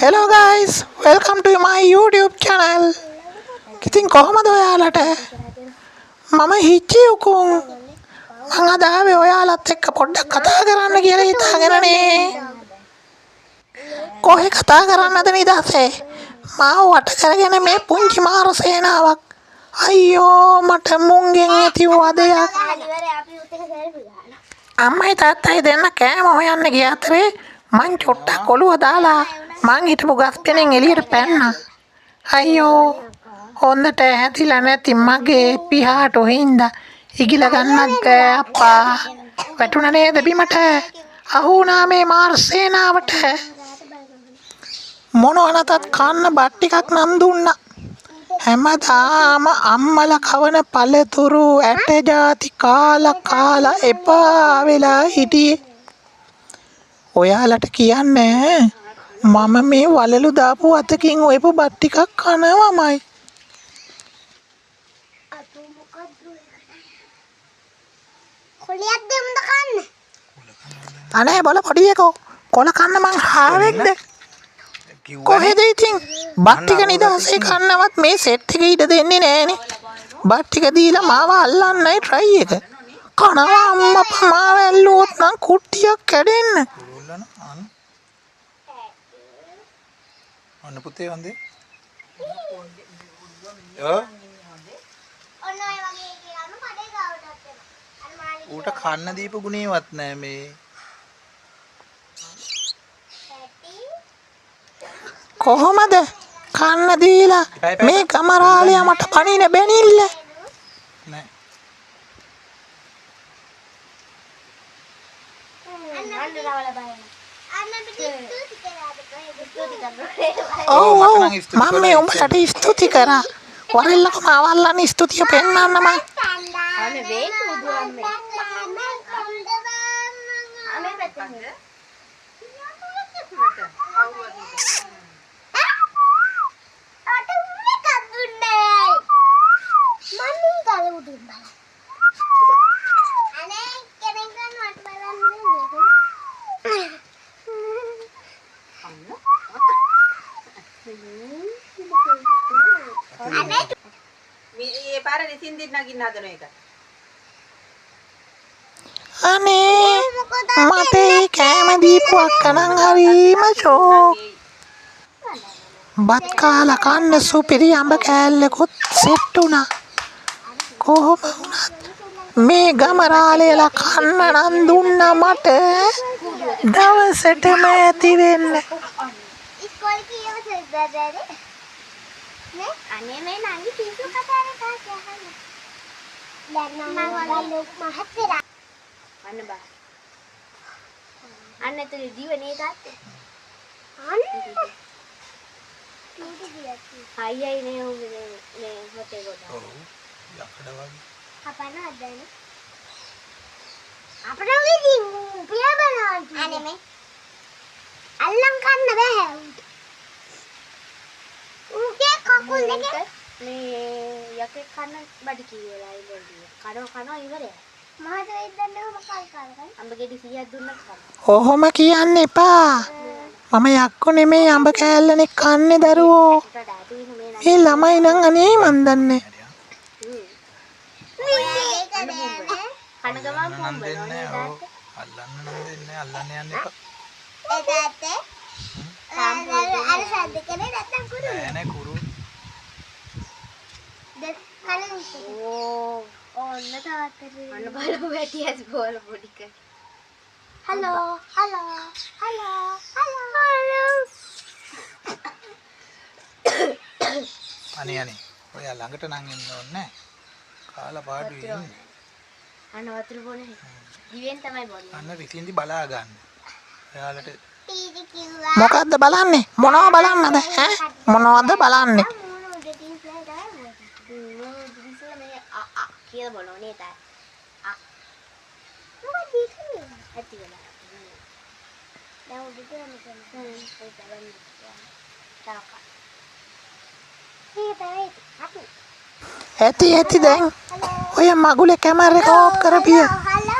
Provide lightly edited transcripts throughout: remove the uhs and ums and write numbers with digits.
Hello guys, welcome to my YouTube channel. ඉතින් කොහමද ඔයාලට? මම හිච්චියුකුන්. මම අද ආවේ ඔයාලත් එක්ක පොඩ්ඩක් කතා කරන්න කියලා හිතාගෙනනේ. කොහේ කතා කරන්නද නිදහසේ? මාව වට කරගෙන මේ පුංචි මාර සේනාවක්. අයියෝ මට මුංගෙන් ඇති වදයක්. අම්මයි තාත්තයි දෙන්න කෑම හොයන්න ගිය අතරේ මං චොට්ටක් ඔළුව දාලා මං හිටපු ගස් පෙනෙන් එළියට පැන්නා. අයියෝ හොඳට හැදිලා නැති මගේ පිහාට හින්දා ඉගිල ගන්නත් බෑ අප්පා. වැටුණා නේද බිමට? අහු වුණා මේ මාර සේනාවට. මොනවා නැතත් කන්න බත් ටිකක් නම් දුන්නා. හැමදාම අම්මලා කවන පළතුරු ඇට ಜಾති කාලා එපා වෙලා හිටියේ. ඔයාලට කියන්නේ මම මේ වලලු දාපු අතකින් ඔයපු බත් ටිකක් කනවමයි. කොලියක් දෙමුද කන්න? අනේ බල පොඩි එකෝ කොල කන්න මං හාවෙක්ද? කොහෙද ඉතින් බත් ටික නිදහසේ කන්නවත් මේ සෙට් එක ඉඩ දෙන්නේ නෑනේ. බත් ටික දීලා මාව අල්ලන්නයි try එක. කනවා අම්මා මාව ඇල්ලුවොත් නම් කුට්ටියක් කැඩෙන්න. අන්න පුතේ වන්දේ. ඔන්න ඔය වගේ කියලා මඩේ ගාවටත් එනවා. ඌට කන්න දීපු ගුණේවත් නෑ මේ. කොහොමද කන්න දීලා මේ කමරාලයා මට පණින බැනිල්ල? නෑ. ඔව් මම මේ උඹට ස්තුති කරා. වරෙල්ලක මාවල්ලන් ස්තුතිය පෙන්නන්න මම. අනේ වේ කුදුම්මේ. අනේ පැත්තේ. මේ පාරේ නිසින් දින්න නගින්න හදන එක. අනේ මට කෑම දීපු අක්කනම් හරිම ෂෝක්. බත් කාලා කන්න සුපිරි අඹ කෑල්ලකුත් සෙට් වුණා. කොහොම වුණත් මේ ගමරාලේලා කන්න නම් දුන්නා මට දවසටම ඇති වෙන්න. ඉස්කෝලේ කීයවද බබාරේ? නේ අනේ මේ නංගි පිස්සු කතාවේ කාට අහන්න. දැන් නම් වලලු මහත්තයා අන්න බා. අන්න ඇතුලේ දිවනේ තාත්තේ. අන්න අයියයි නේ උගේ මේ හොටේ ගොඩ. ඔව්. යකඩ වගේ. අපන අදනේ. අපන විදි පියා බලනවා. අනේ මේ අල්ලන් කන්න බෑ. උගේ කකුල් දෙක මේ යකේ කන්න බඩ කීවලා ඉබල්දී. කනවා ඉවරයි. මහත වෙද්දන්නේ මොකල් කාලකයි. අඹ ගෙඩි 100ක් දුන්නත් කන්න. ඔහොම කියන්න එපා. මම යක්කු නෙමෙයි අඹ කෑල්ලනේ කන්නේ දරුවෝ. මේ ළමයි නම් අනේ මන් දන්නේ. කන ගමන් පොම්බනවා නෑ. අල්ලන්න නම් දෙන්නේ අල්ලන්න යන්න එපා. ඒ තාත්තේ අර සද්ද කරේ නැත්තම් කුරු නෑ කුරු. ඔන්න තාත්තේ අන්න බලමු වැටියස් බෝල පොඩි කර. හලෝ අනේ ඔයා ළඟට නම් එන්න ඕනේ නෑ. කාලා පාඩු ඉන්නේ. අන්න වතුර බොනේ. දිවෙන් තමයි බොන්නේ. අන්න රිසින්දි බලා ගන්න. ඔයාලට ටීවි කිව්වා. මොකද්ද බලන්නේ? මොනව බලන්නද? ඈ මොනවද බලන්නේ? කියලා බලෝ නේ තා. මොකද දීන්නේ? ඇති වෙලා. දැන් උඩට යන්න ඕනේ. ඒක බලන්න. තාක. ඇති දැන් ඔය මගුලේ කැමරා එක ඕෆ් කරපිය.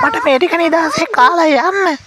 මට මේ ටික නිදහසේ කාලා යන්න.